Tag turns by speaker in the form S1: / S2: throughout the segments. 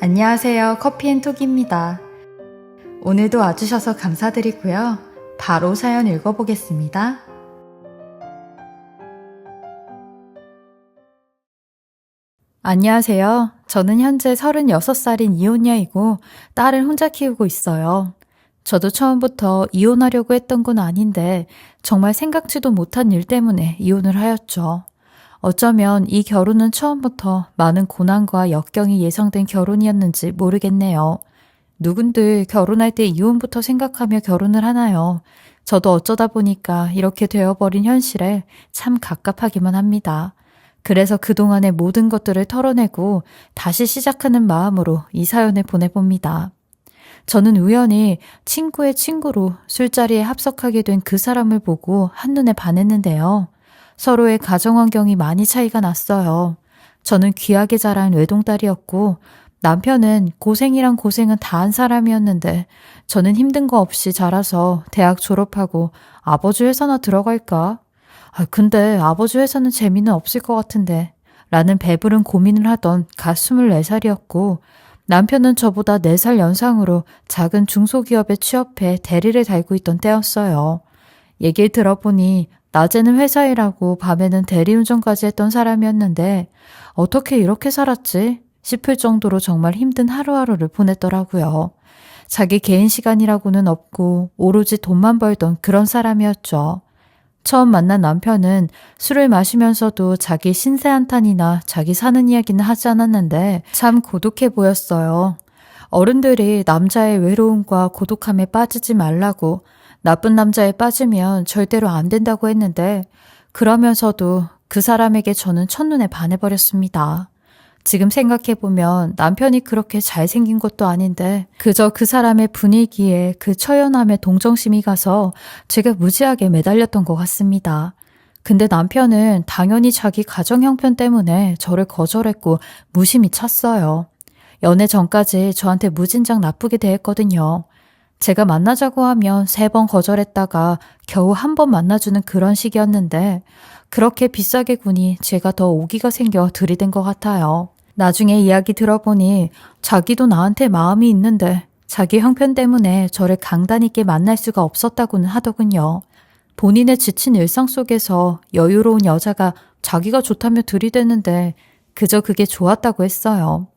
S1: 안녕하세요. 커피앤톡입니다. 오늘도 와주셔서 감사드리고요. 바로 사연 읽어보겠습니다. 안녕하세요. 저는 현재 36살인 이혼녀이고 딸을 혼자 키우고 있어요. 저도 처음부터 이혼하려고 했던 건 아닌데 정말 생각지도 못한 일 때문에 이혼을 하였죠. 어쩌면 이 결혼은 처음부터 많은 고난과 역경이 예상된 결혼이었는지 모르겠네요. 누군들 결혼할 때 이혼부터 생각하며 결혼을 하나요? 저도 어쩌다 보니까 이렇게 되어버린 현실에 참 갑갑하기만 합니다. 그래서 그동안의 모든 것들을 털어내고 다시 시작하는 마음으로 이 사연을 보내봅니다. 저는 우연히 친구의 친구로 술자리에 합석하게 된 그 사람을 보고 한눈에 반했는데요. 서로의 가정 환경이 많이 차이가 났어요. 저는 귀하게 자란 외동딸이었고 남편은 고생이란 고생은 다 한 사람이었는데 저는 힘든 거 없이 자라서 대학 졸업하고 아버지 회사나 들어갈까? 근데 아버지 회사는 재미는 없을 것 같은데 라는 배부른 고민을 하던 갓 24살이었고 남편은 저보다 4살 연상으로 작은 중소기업에 취업해 대리를 달고 있던 때였어요. 얘기를 들어보니 낮에는 회사 일하고 밤에는 대리운전까지 했던 사람이었는데 어떻게 이렇게 살았지? 싶을 정도로 정말 힘든 하루하루를 보냈더라고요. 자기 개인 시간이라고는 없고 오로지 돈만 벌던 그런 사람이었죠. 처음 만난 남편은 술을 마시면서도 자기 신세 한탄이나 자기 사는 이야기는 하지 않았는데 참 고독해 보였어요. 어른들이 남자의 외로움과 고독함에 빠지지 말라고 나쁜 남자에 빠지면 절대로 안 된다고 했는데 그러면서도 그 사람에게 저는 첫눈에 반해버렸습니다. 지금 생각해보면 남편이 그렇게 잘생긴 것도 아닌데 그저 그 사람의 분위기에 그 처연함에 동정심이 가서 제가 무지하게 매달렸던 것 같습니다. 근데 남편은 당연히 자기 가정 형편 때문에 저를 거절했고 무심히 찼어요. 연애 전까지 저한테 무진장 나쁘게 대했거든요. 제가 만나자고 하면 3번 거절했다가 겨우 1번 만나주는 그런 식이었는데 그렇게 비싸게 구니 제가 더 오기가 생겨 들이댄 것 같아요. 나중에 이야기 들어보니 자기도 나한테 마음이 있는데 자기 형편 때문에 저를 강단 있게 만날 수가 없었다고는 하더군요. 본인의 지친 일상 속에서 여유로운 여자가 자기가 좋다며 들이대는데 그저 그게 좋았다고 했어요.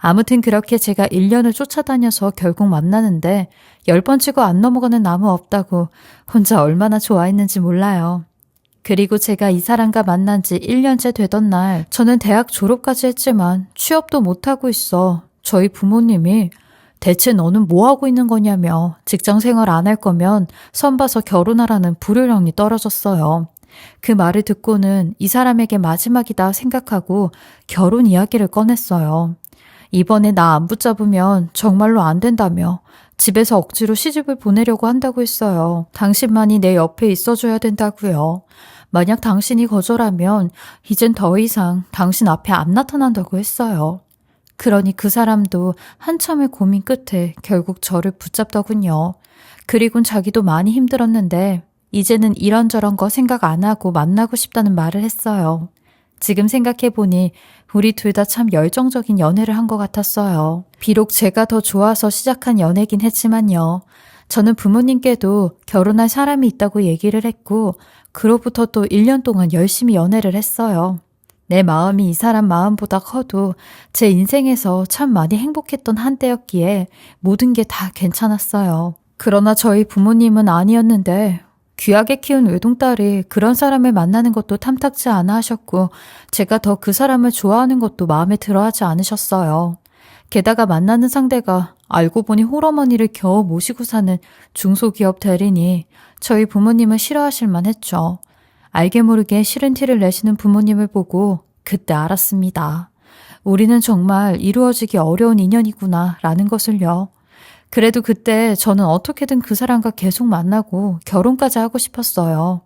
S1: 아무튼 그렇게 제가 1년을 쫓아다녀서 결국 만나는데 10번 치고 안 넘어가는 나무 없다고 혼자 얼마나 좋아했는지 몰라요. 그리고 제가 이 사람과 만난 지 1년째 되던 날 저는 대학 졸업까지 했지만 취업도 못하고 있어. 저희 부모님이 대체 너는 뭐하고 있는 거냐며 직장 생활 안 할 거면 선 봐서 결혼하라는 불효령이 떨어졌어요. 그 말을 듣고는 이 사람에게 마지막이다 생각하고 결혼 이야기를 꺼냈어요. 이번에 나 안 붙잡으면 정말로 안 된다며 집에서 억지로 시집을 보내려고 한다고 했어요. 당신만이 내 옆에 있어줘야 된다고요. 만약 당신이 거절하면 이젠 더 이상 당신 앞에 안 나타난다고 했어요. 그러니 그 사람도 한참의 고민 끝에 결국 저를 붙잡더군요. 그리곤 자기도 많이 힘들었는데 이제는 이런저런 거 생각 안 하고 만나고 싶다는 말을 했어요. 지금 생각해보니 우리 둘 다 참 열정적인 연애를 한 것 같았어요. 비록 제가 더 좋아서 시작한 연애긴 했지만요. 저는 부모님께도 결혼할 사람이 있다고 얘기를 했고 그로부터 또 1년 동안 열심히 연애를 했어요. 내 마음이 이 사람 마음보다 커도 제 인생에서 참 많이 행복했던 한때였기에 모든 게 다 괜찮았어요. 그러나 저희 부모님은 아니었는데 귀하게 키운 외동딸이 그런 사람을 만나는 것도 탐탁지 않아 하셨고 제가 더 그 사람을 좋아하는 것도 마음에 들어 하지 않으셨어요. 게다가 만나는 상대가 알고 보니 홀어머니를 겨우 모시고 사는 중소기업 대리니 저희 부모님은 싫어하실 만했죠. 알게 모르게 싫은 티를 내시는 부모님을 보고 그때 알았습니다. 우리는 정말 이루어지기 어려운 인연이구나 라는 것을요. 그래도 그때 저는 어떻게든 그 사람과 계속 만나고 결혼까지 하고 싶었어요.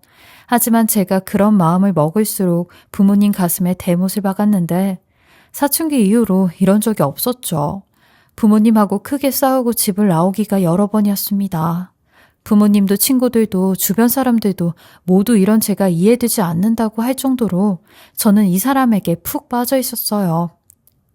S1: 하지만 제가 그런 마음을 먹을수록 부모님 가슴에 대못을 박았는데 사춘기 이후로 이런 적이 없었죠. 부모님하고 크게 싸우고 집을 나오기가 여러 번이었습니다. 부모님도 친구들도 주변 사람들도 모두 이런 제가 이해되지 않는다고 할 정도로 저는 이 사람에게 푹 빠져 있었어요.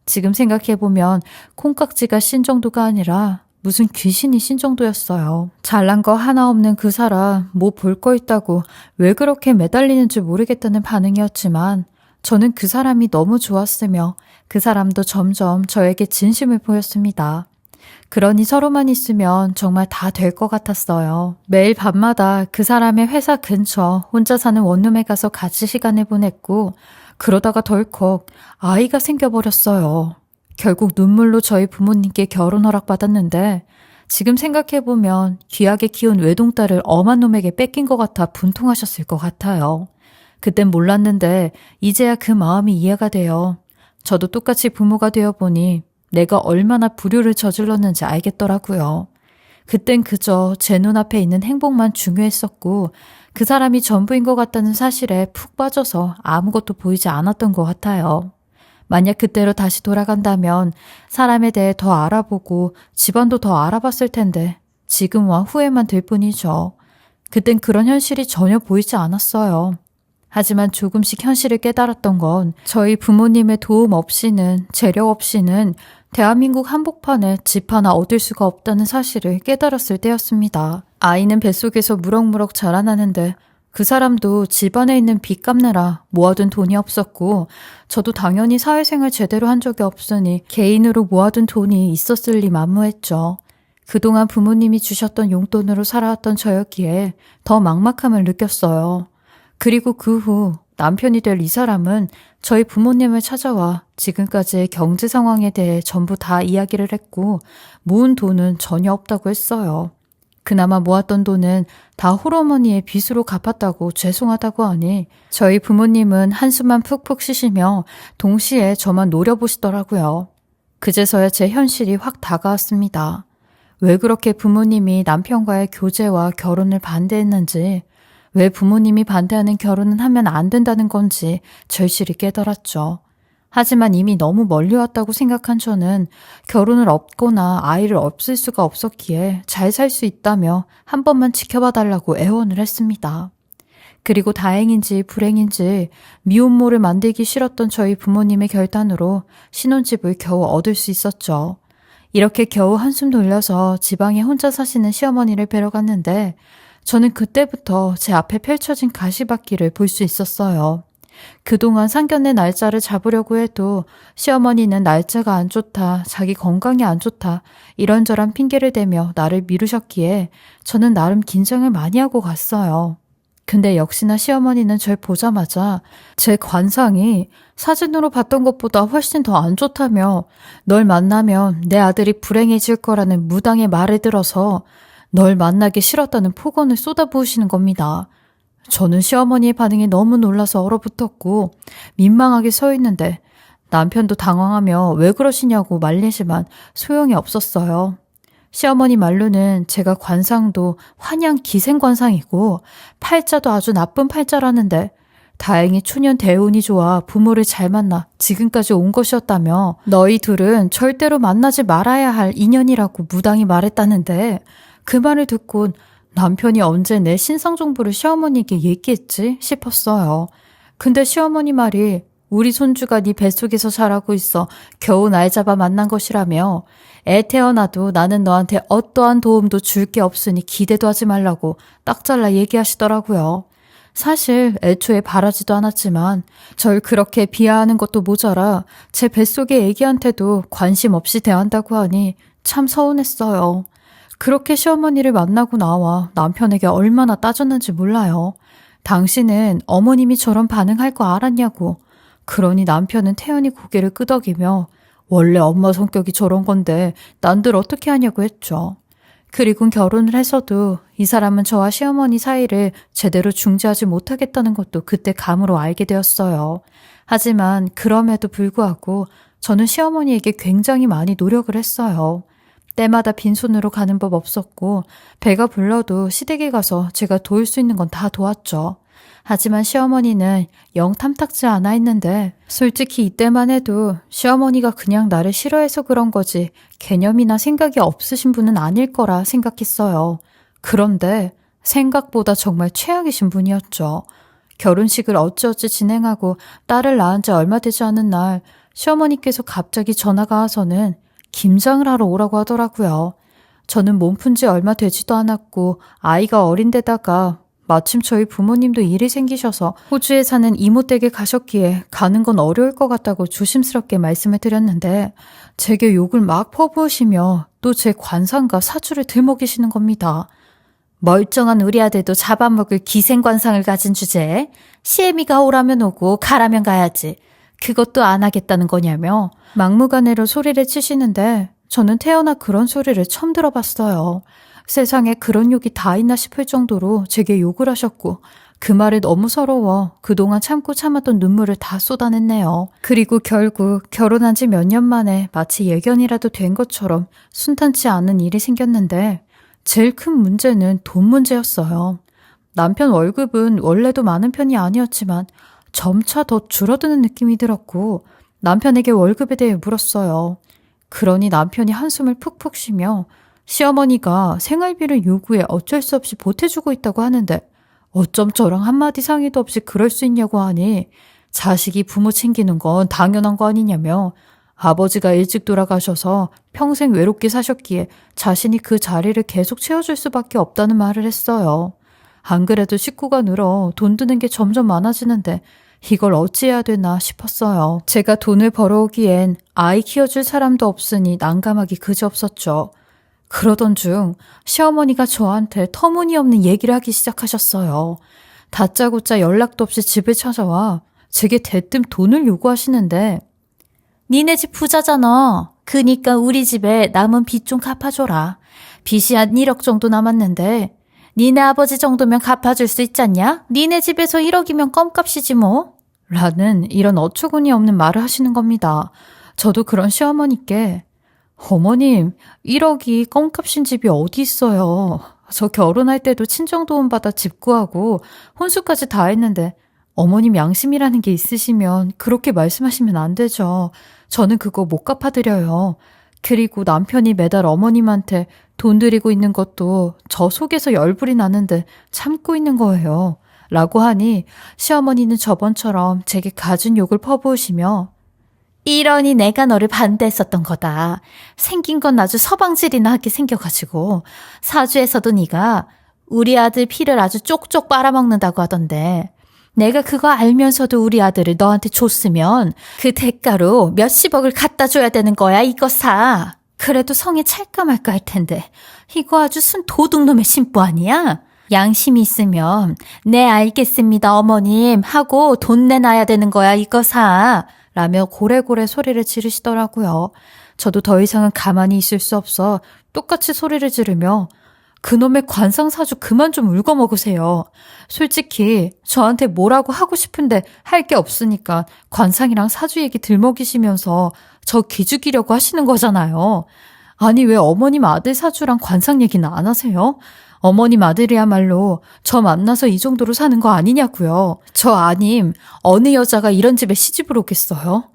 S1: 지금 생각해보면 콩깍지가 신 정도가 아니라 무슨 귀신이 신 정도였어요. 잘난 거 하나 없는 그 사람 뭐 볼 거 있다고 왜 그렇게 매달리는지 모르겠다는 반응이었지만 저는 그 사람이 너무 좋았으며 그 사람도 점점 저에게 진심을 보였습니다. 그러니 서로만 있으면 정말 다 될 것 같았어요. 매일 밤마다 그 사람의 회사 근처 혼자 사는 원룸에 가서 같이 시간을 보냈고 그러다가 덜컥 아이가 생겨버렸어요. 결국 눈물로 저희 부모님께 결혼 허락받았는데 지금 생각해보면 귀하게 키운 외동딸을 엄한 놈에게 뺏긴 것 같아 분통하셨을 것 같아요. 그땐 몰랐는데 이제야 그 마음이 이해가 돼요. 저도 똑같이 부모가 되어보니 내가 얼마나 불효를 저질렀는지 알겠더라고요. 그땐 그저 제 눈앞에 있는 행복만 중요했었고 그 사람이 전부인 것 같다는 사실에 푹 빠져서 아무것도 보이지 않았던 것 같아요. 만약 그때로 다시 돌아간다면 사람에 대해 더 알아보고 집안도 더 알아봤을 텐데 지금와 후회만 될 뿐이죠. 그땐 그런 현실이 전혀 보이지 않았어요. 하지만 조금씩 현실을 깨달았던 건 저희 부모님의 도움 없이는 재력 없이는 대한민국 한복판에 집 하나 얻을 수가 없다는 사실을 깨달았을 때였습니다. 아이는 뱃속에서 무럭무럭 자라나는데 그 사람도 집안에 있는 빚 갚느라 모아둔 돈이 없었고 저도 당연히 사회생활 제대로 한 적이 없으니 개인으로 모아둔 돈이 있었을 리 만무했죠. 그동안 부모님이 주셨던 용돈으로 살아왔던 저였기에 더 막막함을 느꼈어요. 그리고 그 후 남편이 될 이 사람은 저희 부모님을 찾아와 지금까지의 경제 상황에 대해 전부 다 이야기를 했고 모은 돈은 전혀 없다고 했어요. 그나마 모았던 돈은 다 홀어머니의 빚으로 갚았다고 죄송하다고 하니 저희 부모님은 한숨만 푹푹 쉬시며 동시에 저만 노려보시더라고요. 그제서야 제 현실이 확 다가왔습니다. 왜 그렇게 부모님이 남편과의 교제와 결혼을 반대했는지, 왜 부모님이 반대하는 결혼은 하면 안 된다는 건지 절실히 깨달았죠. 하지만 이미 너무 멀리 왔다고 생각한 저는 결혼을 없거나 아이를 없앨 수가 없었기에 잘 살 수 있다며 한 번만 지켜봐 달라고 애원을 했습니다. 그리고 다행인지 불행인지 미혼모를 만들기 싫었던 저희 부모님의 결단으로 신혼집을 겨우 얻을 수 있었죠. 이렇게 겨우 한숨 돌려서 지방에 혼자 사시는 시어머니를 뵈러 갔는데 저는 그때부터 제 앞에 펼쳐진 가시밭길을 볼 수 있었어요. 그동안 상견례 날짜를 잡으려고 해도 시어머니는 날짜가 안 좋다, 자기 건강이 안 좋다 이런저런 핑계를 대며 나를 미루셨기에 저는 나름 긴장을 많이 하고 갔어요. 근데 역시나 시어머니는 절 보자마자 제 관상이 사진으로 봤던 것보다 훨씬 더 안 좋다며 널 만나면 내 아들이 불행해질 거라는 무당의 말을 들어서 널 만나기 싫었다는 폭언을 쏟아부으시는 겁니다. 저는 시어머니의 반응에 너무 놀라서 얼어붙었고 민망하게 서 있는데 남편도 당황하며 왜 그러시냐고 말리지만 소용이 없었어요. 시어머니 말로는 제가 관상도 환양 기생관상이고 팔자도 아주 나쁜 팔자라는데 다행히 초년 대운이 좋아 부모를 잘 만나 지금까지 온 것이었다며 너희 둘은 절대로 만나지 말아야 할 인연이라고 무당이 말했다는데 그 말을 듣곤 남편이 언제 내 신상 정보를 시어머니에게 얘기했지 싶었어요. 근데 시어머니 말이 우리 손주가 네 뱃속에서 자라고 있어 겨우 날 잡아 만난 것이라며 애 태어나도 나는 너한테 어떠한 도움도 줄 게 없으니 기대도 하지 말라고 딱 잘라 얘기하시더라고요. 사실 애초에 바라지도 않았지만 절 그렇게 비하하는 것도 모자라 제 뱃속의 애기한테도 관심 없이 대한다고 하니 참 서운했어요. 그렇게 시어머니를 만나고 나와 남편에게 얼마나 따졌는지 몰라요. 당신은 어머님이 저런 반응할 거 알았냐고. 그러니 남편은 태연히 고개를 끄덕이며 원래 엄마 성격이 저런 건데 난들 어떻게 하냐고 했죠. 그리고 결혼을 해서도 이 사람은 저와 시어머니 사이를 제대로 중재하지 못하겠다는 것도 그때 감으로 알게 되었어요. 하지만 그럼에도 불구하고 저는 시어머니에게 굉장히 많이 노력을 했어요. 때마다 빈손으로 가는 법 없었고 배가 불러도 시댁에 가서 제가 도울 수 있는 건 다 도왔죠. 하지만 시어머니는 영 탐탁지 않아 했는데 솔직히 이때만 해도 시어머니가 그냥 나를 싫어해서 그런 거지 개념이나 생각이 없으신 분은 아닐 거라 생각했어요. 그런데 생각보다 정말 최악이신 분이었죠. 결혼식을 어찌어찌 진행하고 딸을 낳은 지 얼마 되지 않은 날 시어머니께서 갑자기 전화가 와서는 김장을 하러 오라고 하더라고요. 저는 몸 푼 지 얼마 되지도 않았고 아이가 어린데다가 마침 저희 부모님도 일이 생기셔서 호주에 사는 이모 댁에 가셨기에 가는 건 어려울 것 같다고 조심스럽게 말씀을 드렸는데 제게 욕을 막 퍼부으시며 또 제 관상과 사주를 들먹이시는 겁니다. 멀쩡한 우리 아들도 잡아먹을 기생관상을 가진 주제에 시애미가 오라면 오고 가라면 가야지. 그것도 안 하겠다는 거냐며 막무가내로 소리를 치시는데 저는 태어나 그런 소리를 처음 들어봤어요. 세상에 그런 욕이 다 있나 싶을 정도로 제게 욕을 하셨고 그 말이 너무 서러워 그동안 참고 참았던 눈물을 다 쏟아냈네요. 그리고 결국 결혼한 지 몇 년 만에 마치 예견이라도 된 것처럼 순탄치 않은 일이 생겼는데 제일 큰 문제는 돈 문제였어요. 남편 월급은 원래도 많은 편이 아니었지만 점차 더 줄어드는 느낌이 들었고 남편에게 월급에 대해 물었어요. 그러니 남편이 한숨을 푹푹 쉬며 시어머니가 생활비를 요구해 어쩔 수 없이 보태주고 있다고 하는데 어쩜 저랑 한마디 상의도 없이 그럴 수 있냐고 하니 자식이 부모 챙기는 건 당연한 거 아니냐며 아버지가 일찍 돌아가셔서 평생 외롭게 사셨기에 자신이 그 자리를 계속 채워줄 수밖에 없다는 말을 했어요. 안 그래도 식구가 늘어 돈 드는 게 점점 많아지는데 이걸 어찌해야 되나 싶었어요. 제가 돈을 벌어오기엔 아이 키워줄 사람도 없으니 난감하기 그지없었죠. 그러던 중 시어머니가 저한테 터무니없는 얘기를 하기 시작하셨어요. 다짜고짜 연락도 없이 집을 찾아와 제게 대뜸 돈을 요구하시는데 니네 집 부자잖아. 그니까 우리 집에 남은 빚 좀 갚아줘라. 빚이 한 1억 정도 남았는데 니네 아버지 정도면 갚아줄 수 있잖냐? 니네 집에서 1억이면 껌값이지 뭐. 라는 이런 어처구니 없는 말을 하시는 겁니다. 저도 그런 시어머니께 어머님, 1억이 껌값인 집이 어디 있어요. 저 결혼할 때도 친정도움 받아 집 구하고 혼수까지 다 했는데 어머님 양심이라는 게 있으시면 그렇게 말씀하시면 안 되죠. 저는 그거 못 갚아드려요. 그리고 남편이 매달 어머님한테 돈 드리고 있는 것도 저 속에서 열불이 나는데 참고 있는 거예요. 라고 하니 시어머니는 저번처럼 제게 갖은 욕을 퍼부으시며 이러니 내가 너를 반대했었던 거다. 생긴 건 아주 서방질이나 하게 생겨가지고 사주에서도 네가 우리 아들 피를 아주 쪽쪽 빨아먹는다고 하던데 내가 그거 알면서도 우리 아들을 너한테 줬으면 그 대가로 몇십억을 갖다 줘야 되는 거야. 이거 사. 그래도 성에 찰까 말까 할 텐데 이거 아주 순 도둑놈의 심보 아니야? 양심이 있으면 네 알겠습니다 어머님 하고 돈 내놔야 되는 거야. 이거 사. 라며 고래고래 소리를 지르시더라고요. 저도 더 이상은 가만히 있을 수 없어 똑같이 소리를 지르며 그놈의 관상사주 그만 좀 울거먹으세요. 솔직히 저한테 뭐라고 하고 싶은데 할 게 없으니까 관상이랑 사주 얘기 들먹이시면서 저 기죽이려고 하시는 거잖아요. 아니 왜 어머님 아들 사주랑 관상 얘기는 안 하세요? 어머님 아들이야말로 저 만나서 이 정도로 사는 거 아니냐고요. 저 아님 어느 여자가 이런 집에 시집을 오겠어요?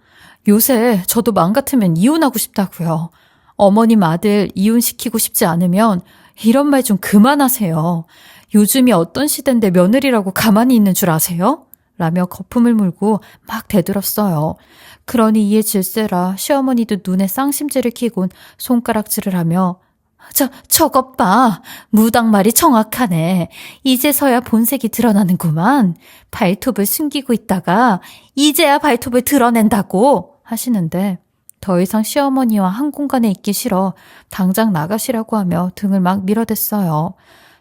S1: 요새 저도 맘 같으면 이혼하고 싶다고요. 어머님 아들 이혼시키고 싶지 않으면 이런 말 좀 그만하세요. 요즘이 어떤 시대인데 며느리라고 가만히 있는 줄 아세요? 라며 거품을 물고 막 대들었어요. 그러니 이에 질세라 시어머니도 눈에 쌍심지를 켜곤 손가락질을 하며 저것 봐. 무당말이 정확하네. 이제서야 본색이 드러나는구만. 발톱을 숨기고 있다가 이제야 발톱을 드러낸다고 하시는데 더 이상 시어머니와 한 공간에 있기 싫어 당장 나가시라고 하며 등을 막 밀어댔어요.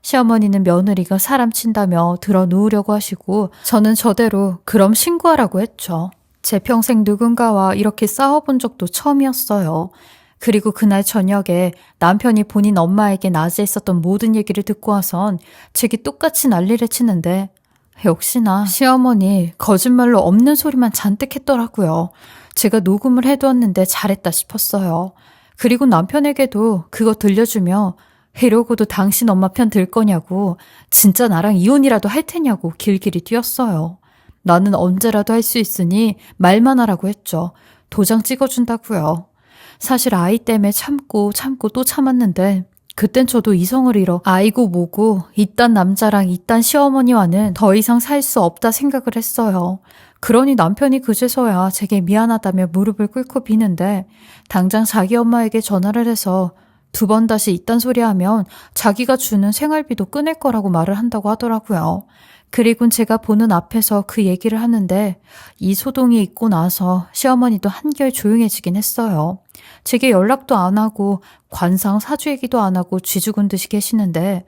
S1: 시어머니는 며느리가 사람 친다며 들어 누우려고 하시고 저는 저대로 그럼 신고하라고 했죠. 제 평생 누군가와 이렇게 싸워본 적도 처음이었어요. 그리고 그날 저녁에 남편이 본인 엄마에게 낮에 있었던 모든 얘기를 듣고 와선 제게 똑같이 난리를 치는데 역시나 시어머니 거짓말로 없는 소리만 잔뜩 했더라고요. 제가 녹음을 해두었는데 잘했다 싶었어요. 그리고 남편에게도 그거 들려주며 이러고도 당신 엄마 편 들 거냐고 진짜 나랑 이혼이라도 할 테냐고 길길이 뛰었어요. 나는 언제라도 할 수 있으니 말만 하라고 했죠. 도장 찍어준다고요. 사실 아이 때문에 참고 또 참았는데 그땐 저도 이성을 잃어 아이고 뭐고 이딴 남자랑 이딴 시어머니와는 더 이상 살 수 없다 생각을 했어요. 그러니 남편이 그제서야 제게 미안하다며 무릎을 꿇고 비는데 당장 자기 엄마에게 전화를 해서 2번 다시 이딴 소리 하면 자기가 주는 생활비도 끊을 거라고 말을 한다고 하더라고요. 그리곤 제가 보는 앞에서 그 얘기를 하는데 이 소동이 있고 나서 시어머니도 한결 조용해지긴 했어요. 제게 연락도 안 하고 관상 사주 얘기도 안 하고 쥐죽은 듯이 계시는데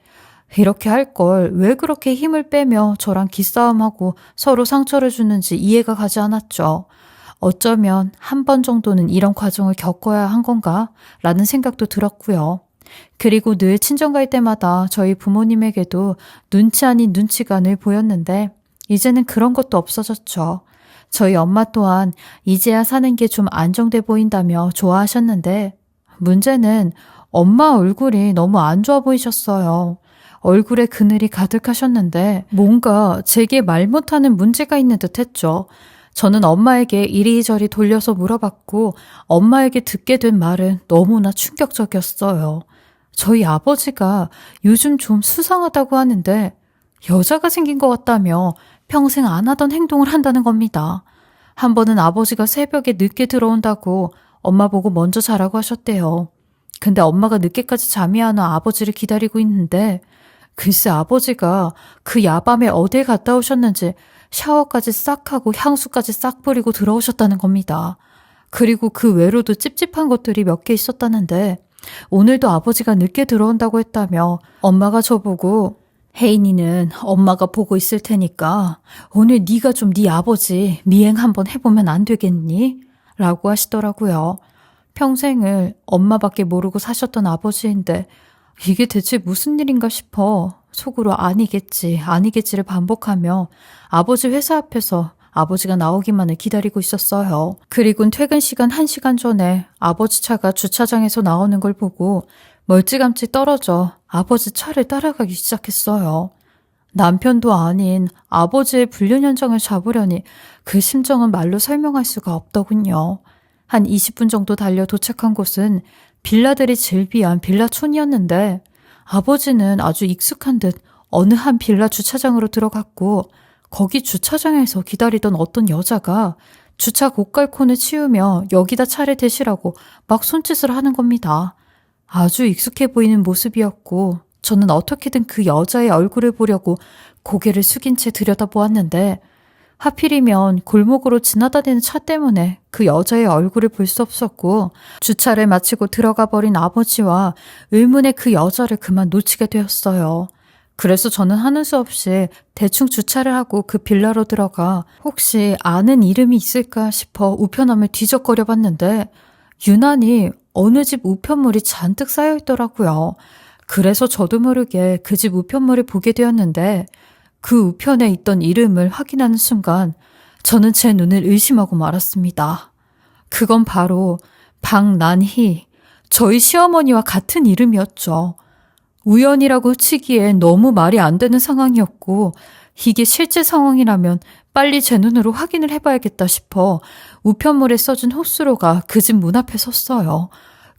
S1: 이렇게 할 걸 왜 그렇게 힘을 빼며 저랑 기싸움하고 서로 상처를 주는지 이해가 가지 않았죠. 어쩌면 한 번 정도는 이런 과정을 겪어야 한 건가? 라는 생각도 들었고요. 그리고 늘 친정 갈 때마다 저희 부모님에게도 눈치 아닌 눈치가 늘 보였는데 이제는 그런 것도 없어졌죠. 저희 엄마 또한 이제야 사는 게 좀 안정돼 보인다며 좋아하셨는데 문제는 엄마 얼굴이 너무 안 좋아 보이셨어요. 얼굴에 그늘이 가득하셨는데 뭔가 제게 말 못하는 문제가 있는 듯 했죠. 저는 엄마에게 이리저리 돌려서 물어봤고 엄마에게 듣게 된 말은 너무나 충격적이었어요. 저희 아버지가 요즘 좀 수상하다고 하는데 여자가 생긴 것 같다며 평생 안 하던 행동을 한다는 겁니다. 한 번은 아버지가 새벽에 늦게 들어온다고 엄마 보고 먼저 자라고 하셨대요. 근데 엄마가 늦게까지 잠이 안 와 아버지를 기다리고 있는데 글쎄 아버지가 그 야밤에 어딜 갔다 오셨는지 샤워까지 싹 하고 향수까지 싹 뿌리고 들어오셨다는 겁니다. 그리고 그 외로도 찝찝한 것들이 몇 개 있었다는데 오늘도 아버지가 늦게 들어온다고 했다며 엄마가 저보고 혜인이는 엄마가 보고 있을 테니까 오늘 네가 좀 네 아버지 미행 한번 해보면 안 되겠니? 라고 하시더라고요. 평생을 엄마밖에 모르고 사셨던 아버지인데 이게 대체 무슨 일인가 싶어 속으로 아니겠지를 반복하며 아버지 회사 앞에서 아버지가 나오기만을 기다리고 있었어요. 그리곤 퇴근 시간 1시간 전에 아버지 차가 주차장에서 나오는 걸 보고 멀찌감치 떨어져 아버지 차를 따라가기 시작했어요. 남편도 아닌 아버지의 불륜 현장을 잡으려니 그 심정은 말로 설명할 수가 없더군요. 한 20분 정도 달려 도착한 곳은 빌라들이 즐비한 빌라촌이었는데 아버지는 아주 익숙한 듯 어느 한 빌라 주차장으로 들어갔고 거기 주차장에서 기다리던 어떤 여자가 주차 고깔콘을 치우며 여기다 차를 대시라고 막 손짓을 하는 겁니다. 아주 익숙해 보이는 모습이었고 저는 어떻게든 그 여자의 얼굴을 보려고 고개를 숙인 채 들여다보았는데 하필이면 골목으로 지나다니는 차 때문에 그 여자의 얼굴을 볼 수 없었고 주차를 마치고 들어가 버린 아버지와 의문의 그 여자를 그만 놓치게 되었어요. 그래서 저는 하는 수 없이 대충 주차를 하고 그 빌라로 들어가 혹시 아는 이름이 있을까 싶어 우편함을 뒤적거려 봤는데 유난히 어느 집 우편물이 잔뜩 쌓여 있더라고요. 그래서 저도 모르게 그 집 우편물을 보게 되었는데 그 우편에 있던 이름을 확인하는 순간 저는 제 눈을 의심하고 말았습니다. 그건 바로 박난희, 저희 시어머니와 같은 이름이었죠. 우연이라고 치기엔 너무 말이 안 되는 상황이었고 이게 실제 상황이라면 빨리 제 눈으로 확인을 해봐야겠다 싶어 우편물에 써준 호수로가 그 집 문 앞에 섰어요.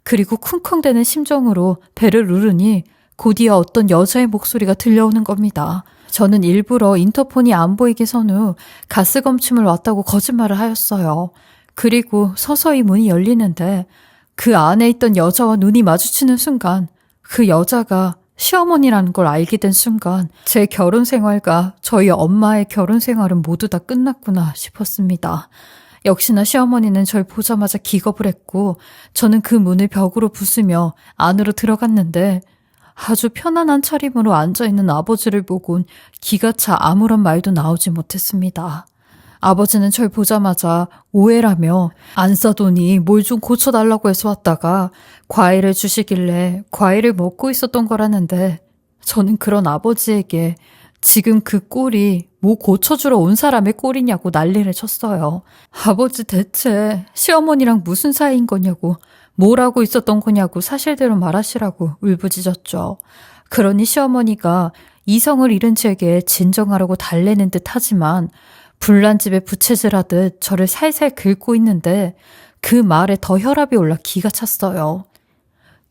S1: 그리고 쿵쿵대는 심정으로 배를 누르니 곧이어 어떤 여자의 목소리가 들려오는 겁니다. 저는 일부러 인터폰이 안 보이게 선 후 가스검침을 왔다고 거짓말을 하였어요. 그리고 서서히 문이 열리는데 그 안에 있던 여자와 눈이 마주치는 순간 그 여자가 시어머니라는 걸 알게 된 순간 제 결혼 생활과 저희 엄마의 결혼 생활은 모두 다 끝났구나 싶었습니다. 역시나 시어머니는 절 보자마자 기겁을 했고 저는 그 문을 벽으로 부수며 안으로 들어갔는데 아주 편안한 차림으로 앉아있는 아버지를 보곤 기가 차 아무런 말도 나오지 못했습니다. 아버지는 절 보자마자 오해라며 안 싸더니 뭘 좀 고쳐달라고 해서 왔다가 과일을 주시길래 과일을 먹고 있었던 거라는데 저는 그런 아버지에게 지금 그 꼴이 뭐 고쳐주러 온 사람의 꼴이냐고 난리를 쳤어요. 아버지 대체 시어머니랑 무슨 사이인 거냐고 뭘 하고 있었던 거냐고 사실대로 말하시라고 울부짖었죠. 그러니 시어머니가 이성을 잃은 제게 진정하려고 달래는 듯 하지만 불난 집에 부채질하듯 저를 살살 긁고 있는데 그 말에 더 혈압이 올라 기가 찼어요.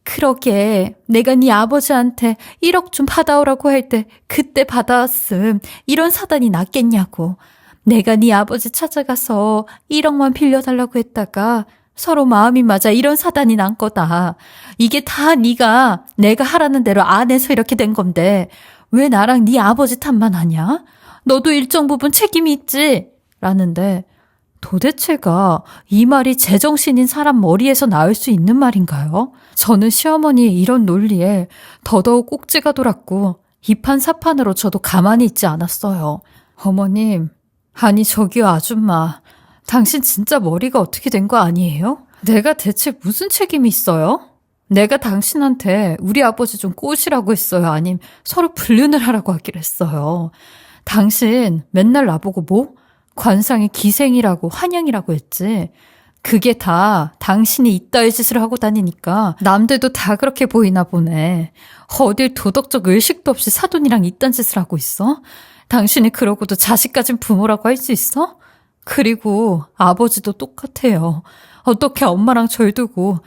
S1: 그러게 내가 네 아버지한테 1억 좀 받아오라고 할 때 그때 받아왔음. 이런 사단이 낫겠냐고. 내가 네 아버지 찾아가서 1억만 빌려달라고 했다가 서로 마음이 맞아 이런 사단이 난 거다. 이게 다 네가 내가 하라는 대로 안 해서 이렇게 된 건데 왜 나랑 네 아버지 탓만 하냐? 너도 일정 부분 책임이 있지? 라는데 도대체가 이 말이 제정신인 사람 머리에서 나올 수 있는 말인가요? 저는 시어머니의 이런 논리에 더더욱 꼭지가 돌았고 이판사판으로 저도 가만히 있지 않았어요. 어머님, 아니 저기요 아줌마, 당신 진짜 머리가 어떻게 된 거 아니에요? 내가 대체 무슨 책임이 있어요? 내가 당신한테 우리 아버지 좀 꼬시라고 했어요? 아님 서로 불륜을 하라고 하기로 했어요? 당신 맨날 나보고 뭐? 관상의 기생이라고 환영이라고 했지. 그게 다 당신이 이따위 짓을 하고 다니니까 남들도 다 그렇게 보이나 보네. 어딜 도덕적 의식도 없이 사돈이랑 이딴 짓을 하고 있어? 당신이 그러고도 자식까진 부모라고 할 수 있어? 그리고 아버지도 똑같아요. 어떻게 엄마랑 절 두고.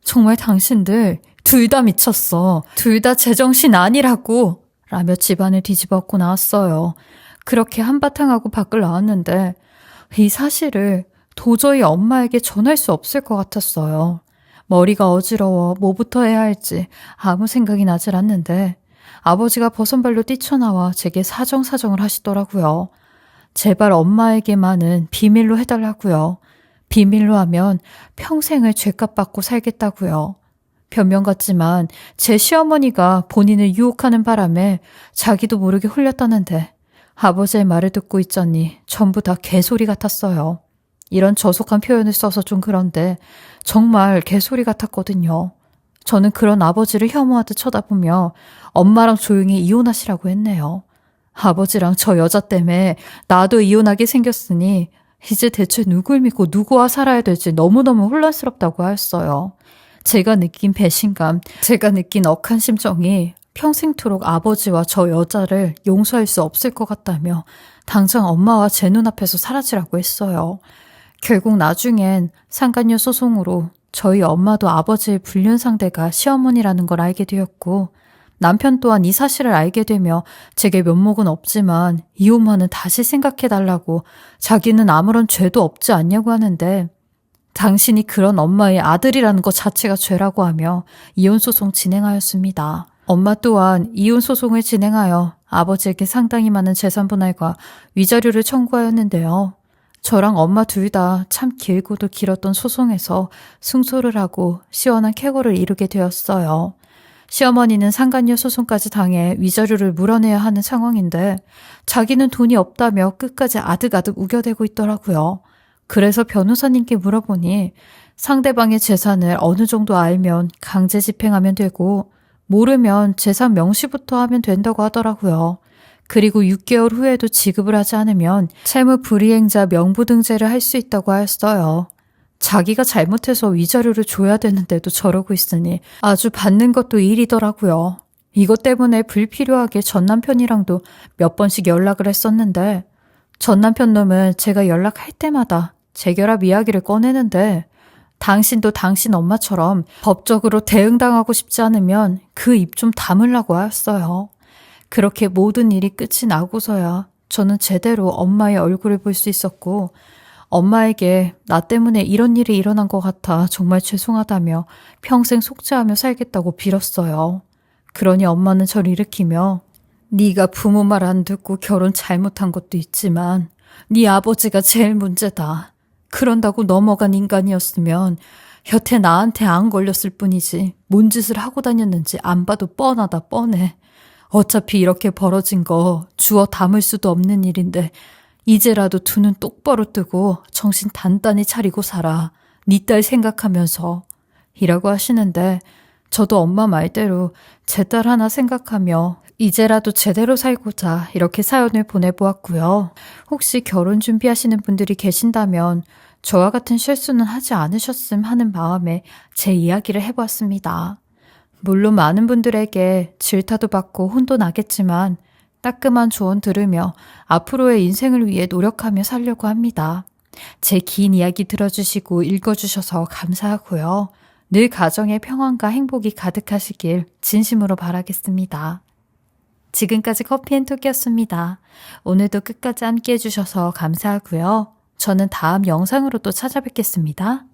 S1: 정말 당신들 둘 다 미쳤어. 둘 다 제정신 아니라고. 라며 집안을 뒤집어엎고 나왔어요. 그렇게 한바탕 하고 밖을 나왔는데 이 사실을 도저히 엄마에게 전할 수 없을 것 같았어요. 머리가 어지러워 뭐부터 해야 할지 아무 생각이 나질 않는데 아버지가 버선발로 뛰쳐나와 제게 사정사정을 하시더라고요. 제발 엄마에게만은 비밀로 해달라고요. 비밀로 하면 평생을 죗값 받고 살겠다고요. 변명 같지만 제 시어머니가 본인을 유혹하는 바람에 자기도 모르게 홀렸다는데 아버지의 말을 듣고 있자니 전부 다 개소리 같았어요. 이런 저속한 표현을 써서 좀 그런데 정말 개소리 같았거든요. 저는 그런 아버지를 혐오하듯 쳐다보며 엄마랑 조용히 이혼하시라고 했네요. 아버지랑 저 여자 때문에 나도 이혼하게 생겼으니 이제 대체 누굴 믿고 누구와 살아야 될지 너무너무 혼란스럽다고 하였어요. 제가 느낀 배신감, 제가 느낀 억한 심정이 평생토록 아버지와 저 여자를 용서할 수 없을 것 같다며 당장 엄마와 제 눈앞에서 사라지라고 했어요. 결국 나중엔 상간녀 소송으로 저희 엄마도 아버지의 불륜 상대가 시어머니라는 걸 알게 되었고 남편 또한 이 사실을 알게 되며 제게 면목은 없지만 이혼만은 다시 생각해달라고 자기는 아무런 죄도 없지 않냐고 하는데 당신이 그런 엄마의 아들이라는 것 자체가 죄라고 하며 이혼소송 진행하였습니다. 엄마 또한 이혼소송을 진행하여 아버지에게 상당히 많은 재산 분할과 위자료를 청구하였는데요. 저랑 엄마 둘 다 참 길고도 길었던 소송에서 승소를 하고 시원한 쾌거를 이루게 되었어요. 시어머니는 상간녀 소송까지 당해 위자료를 물어내야 하는 상황인데 자기는 돈이 없다며 끝까지 아득아득 우겨대고 있더라고요. 그래서 변호사님께 물어보니 상대방의 재산을 어느 정도 알면 강제 집행하면 되고 모르면 재산 명시부터 하면 된다고 하더라고요. 그리고 6개월 후에도 지급을 하지 않으면 채무 불이행자 명부등재를 할 수 있다고 하였어요. 자기가 잘못해서 위자료를 줘야 되는데도 저러고 있으니 아주 받는 것도 일이더라고요. 이것 때문에 불필요하게 전 남편이랑도 몇 번씩 연락을 했었는데 전 남편 놈은 제가 연락할 때마다 재결합 이야기를 꺼내는데 당신도 당신 엄마처럼 법적으로 대응당하고 싶지 않으면 그 입 좀 다물라고 하였어요. 그렇게 모든 일이 끝이 나고서야 저는 제대로 엄마의 얼굴을 볼 수 있었고 엄마에게 나 때문에 이런 일이 일어난 것 같아 정말 죄송하다며 평생 속죄하며 살겠다고 빌었어요. 그러니 엄마는 저를 일으키며 네가 부모 말 안 듣고 결혼 잘못한 것도 있지만 네 아버지가 제일 문제다. 그런다고 넘어간 인간이었으면 여태 나한테 안 걸렸을 뿐이지 뭔 짓을 하고 다녔는지 안 봐도 뻔하다 뻔해. 어차피 이렇게 벌어진 거 주워 담을 수도 없는 일인데 이제라도 두 눈 똑바로 뜨고 정신 단단히 차리고 살아. 네 딸 생각하면서 이라고 하시는데 저도 엄마 말대로 제 딸 하나 생각하며 이제라도 제대로 살고자 이렇게 사연을 보내보았고요. 혹시 결혼 준비하시는 분들이 계신다면 저와 같은 실수는 하지 않으셨음 하는 마음에 제 이야기를 해보았습니다. 물론 많은 분들에게 질타도 받고 혼도 나겠지만 따끔한 조언 들으며 앞으로의 인생을 위해 노력하며 살려고 합니다. 제 긴 이야기 들어주시고 읽어주셔서 감사하고요. 늘 가정에 평안과 행복이 가득하시길 진심으로 바라겠습니다. 지금까지 커피앤톡이었습니다. 오늘도 끝까지 함께 해주셔서 감사하고요. 저는 다음 영상으로 또 찾아뵙겠습니다.